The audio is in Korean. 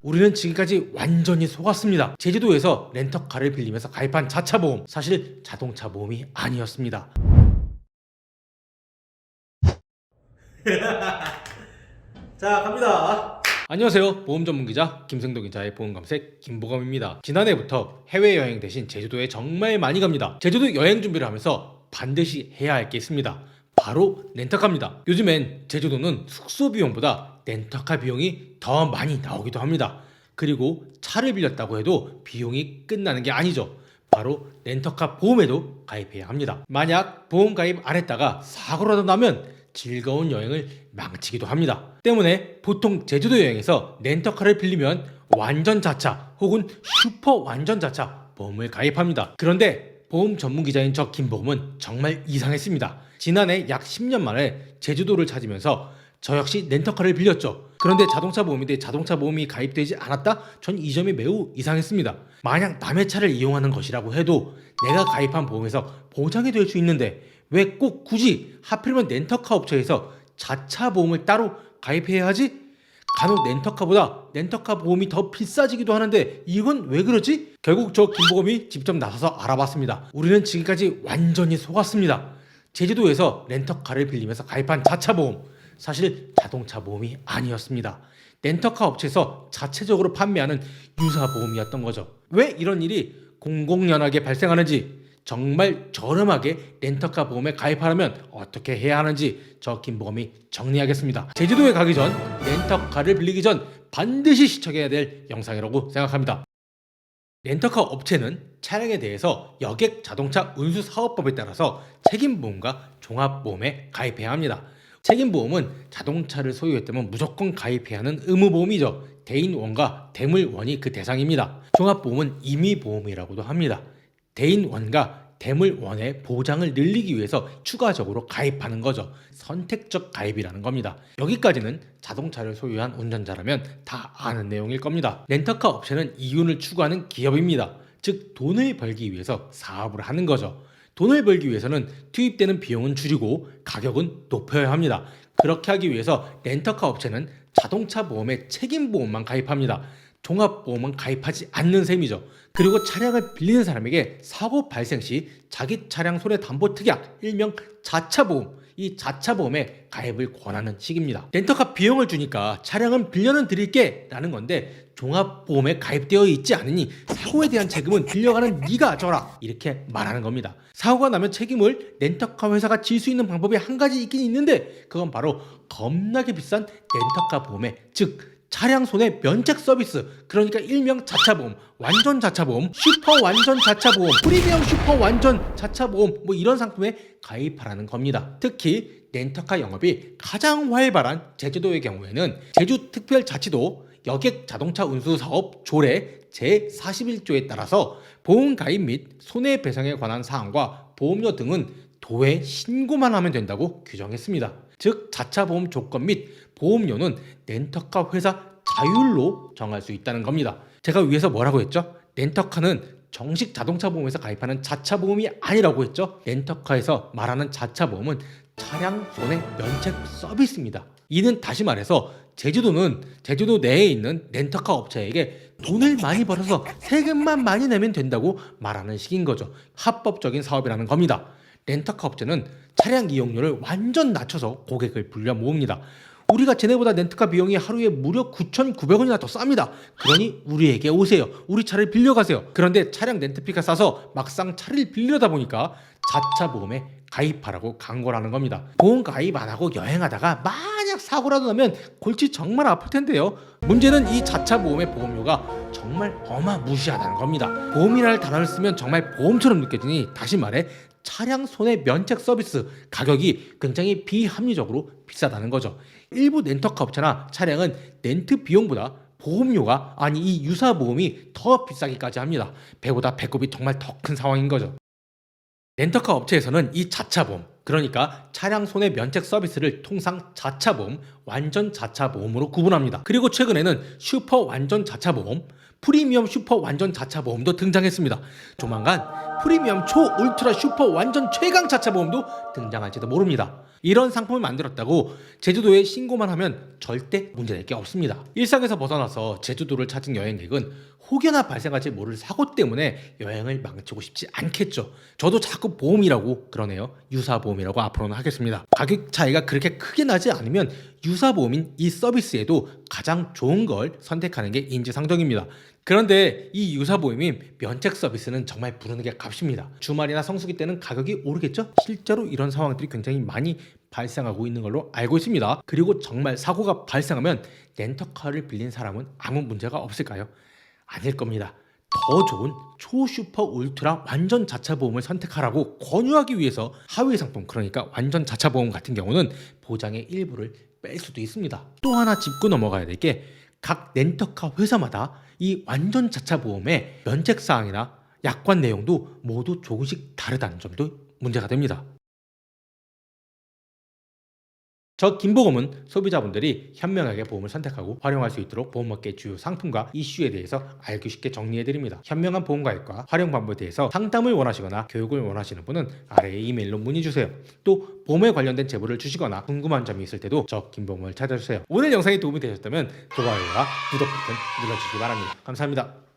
우리는 지금까지 완전히 속았습니다. 제주도에서 렌터카를 빌리면서 가입한 자차 보험, 사실 자동차 보험이 아니었습니다. 자, 갑니다. 안녕하세요. 보험 전문 기자 김생도 기자의 보험 검색 김보검입니다. 지난해부터 해외여행 대신 제주도에 정말 많이 갑니다. 제주도 여행 준비를 하면서 반드시 해야 할 게 있습니다. 바로 렌터카입니다. 요즘엔 제주도는 숙소 비용보다 렌터카 비용이 더 많이 나오기도 합니다. 그리고 차를 빌렸다고 해도 비용이 끝나는 게 아니죠. 바로 렌터카 보험에도 가입해야 합니다. 만약 보험 가입 안 했다가 사고라도 나면 즐거운 여행을 망치기도 합니다. 때문에 보통 제주도 여행에서 렌터카를 빌리면 완전 자차 혹은 슈퍼 완전 자차 보험을 가입합니다. 그런데 보험 전문 기자인 저 김보검은 정말 이상했습니다. 지난해 약 10년 만에 제주도를 찾으면서 저 역시 렌터카를 빌렸죠. 그런데 자동차 보험인데 자동차 보험이 가입되지 않았다? 전 이 점이 매우 이상했습니다. 만약 남의 차를 이용하는 것이라고 해도 내가 가입한 보험에서 보장이 될 수 있는데 왜 꼭 굳이 하필이면 렌터카 업체에서 자차 보험을 따로 가입해야 하지? 간혹 렌터카보다 렌터카 보험이 더 비싸지기도 하는데 이건 왜 그러지? 결국 저 김보검이 직접 나서서 알아봤습니다. 우리는 지금까지 완전히 속았습니다. 제주도에서 렌터카를 빌리면서 가입한 자차 보험, 사실 자동차 보험이 아니었습니다. 렌터카 업체에서 자체적으로 판매하는 유사 보험이었던 거죠. 왜 이런 일이 공공연하게 발생하는지, 정말 저렴하게 렌터카 보험에 가입하려면 어떻게 해야 하는지 저 김보검이 정리하겠습니다. 제주도에 가기 전, 렌터카를 빌리기 전 반드시 시청해야 될 영상이라고 생각합니다. 렌터카 업체는 차량에 대해서 여객 자동차 운수 사업법에 따라서 책임보험과 종합보험에 가입해야 합니다. 책임보험은 자동차를 소유했다면 무조건 가입해야 하는 의무보험이죠. 대인원과 대물원이 그 대상입니다. 종합보험은 임의보험이라고도 합니다. 대인원과 대물원의 보장을 늘리기 위해서 추가적으로 가입하는 거죠. 선택적 가입이라는 겁니다. 여기까지는 자동차를 소유한 운전자라면 다 아는 내용일 겁니다. 렌터카 업체는 이윤을 추구하는 기업입니다. 즉 돈을 벌기 위해서 사업을 하는 거죠. 돈을 벌기 위해서는 투입되는 비용은 줄이고 가격은 높여야 합니다. 그렇게 하기 위해서 렌터카 업체는 자동차 보험에 책임보험만 가입합니다. 종합보험은 가입하지 않는 셈이죠. 그리고 차량을 빌리는 사람에게 사고 발생 시 자기 차량 손해담보특약, 일명 자차보험, 이 자차보험에 가입을 권하는 식입니다. 렌터카 비용을 주니까 차량은 빌려는 드릴게 라는 건데 종합보험에 가입되어 있지 않으니 사고에 대한 책임은 빌려가는 네가 져라 이렇게 말하는 겁니다. 사고가 나면 책임을 렌터카 회사가 질 수 있는 방법이 한 가지 있긴 있는데 그건 바로 겁나게 비싼 렌터카 보험에, 즉 차량 손해 면책 서비스, 그러니까 일명 자차보험, 완전 자차보험, 슈퍼 완전 자차보험, 프리미엄 슈퍼 완전 자차보험 뭐 이런 상품에 가입하라는 겁니다. 특히 렌터카 영업이 가장 활발한 제주도의 경우에는 제주특별자치도 여객 자동차 운수 사업 조례 제41조에 따라서 보험 가입 및 손해배상에 관한 사항과 보험료 등은 도에 신고만 하면 된다고 규정했습니다. 즉 자차보험 조건 및 보험료는 렌터카 회사 자율로 정할 수 있다는 겁니다. 제가 위에서 뭐라고 했죠? 렌터카는 정식 자동차 보험에서 가입하는 자차 보험이 아니라고 했죠? 렌터카에서 말하는 자차 보험은 차량 손해 면책 서비스입니다. 이는 다시 말해서 제주도 내에 있는 렌터카 업체에게 돈을 많이 벌어서 세금만 많이 내면 된다고 말하는 식인 거죠. 합법적인 사업이라는 겁니다. 렌터카 업체는 차량 이용료를 완전 낮춰서 고객을 불려 모읍니다. 우리가 쟤네보다 렌트카 비용이 하루에 무려 9,900원이나 더 쌉니다. 그러니 우리에게 오세요. 우리 차를 빌려가세요. 그런데 차량 렌트비가 싸서 막상 차를 빌려다 보니까 자차 보험에 가입하라고 광고를 하는 겁니다. 보험 가입 안 하고 여행하다가 만약 사고라도 나면 골치 정말 아플 텐데요. 문제는 이 자차 보험의 보험료가 정말 어마무시하다는 겁니다. 보험이라는 단어를 쓰면 정말 보험처럼 느껴지니 다시 말해 차량 손해 면책 서비스 가격이 굉장히 비합리적으로 비싸다는 거죠. 일부 렌터카 업체나 차량은 렌트 비용보다 보험료가, 아니 이 유사 보험이 더 비싸기까지 합니다. 배보다 배꼽이 정말 더 큰 상황인 거죠. 렌터카 업체에서는 이 자차보험, 그러니까 차량 손해 면책 서비스를 통상 자차보험, 완전 자차보험으로 구분합니다. 그리고 최근에는 슈퍼 완전 자차보험, 프리미엄 슈퍼 완전 자차 보험도 등장했습니다. 조만간 프리미엄 초 울트라 슈퍼 완전 최강 자차 보험도 등장할지도 모릅니다. 이런 상품을 만들었다고 제주도에 신고만 하면 절대 문제될 게 없습니다. 일상에서 벗어나서 제주도를 찾은 여행객은 혹여나 발생할지 모를 사고 때문에 여행을 망치고 싶지 않겠죠. 저도 자꾸 보험이라고 그러네요. 유사보험이라고 앞으로는 하겠습니다. 가격 차이가 그렇게 크게 나지 않으면 유사보험인 이 서비스에도 가장 좋은 걸 선택하는 게 인지상정입니다. 그런데 이 유사보험인 면책 서비스는 정말 부르는 게 값입니다. 주말이나 성수기 때는 가격이 오르겠죠? 실제로 이런 상황들이 굉장히 많이 발생하고 있는 걸로 알고 있습니다. 그리고 정말 사고가 발생하면 렌터카를 빌린 사람은 아무 문제가 없을까요? 아닐 겁니다. 더 좋은 초슈퍼 울트라 완전 자차 보험을 선택하라고 권유하기 위해서 하위 상품, 그러니까 완전 자차 보험 같은 경우는 보장의 일부를 뺄 수도 있습니다. 또 하나 짚고 넘어가야 될 게 각 렌터카 회사마다 이 완전 자차 보험의 면책 사항이나 약관 내용도 모두 조금씩 다르다는 점도 문제가 됩니다. 저 김보검은 소비자분들이 현명하게 보험을 선택하고 활용할 수 있도록 보험업계 주요 상품과 이슈에 대해서 알기 쉽게 정리해드립니다. 현명한 보험가입과 활용 방법에 대해서 상담을 원하시거나 교육을 원하시는 분은 아래에 이메일로 문의주세요. 또 보험에 관련된 제보를 주시거나 궁금한 점이 있을 때도 저 김보검을 찾아주세요. 오늘 영상이 도움이 되셨다면 좋아요와 구독 버튼 눌러주시기 바랍니다. 감사합니다.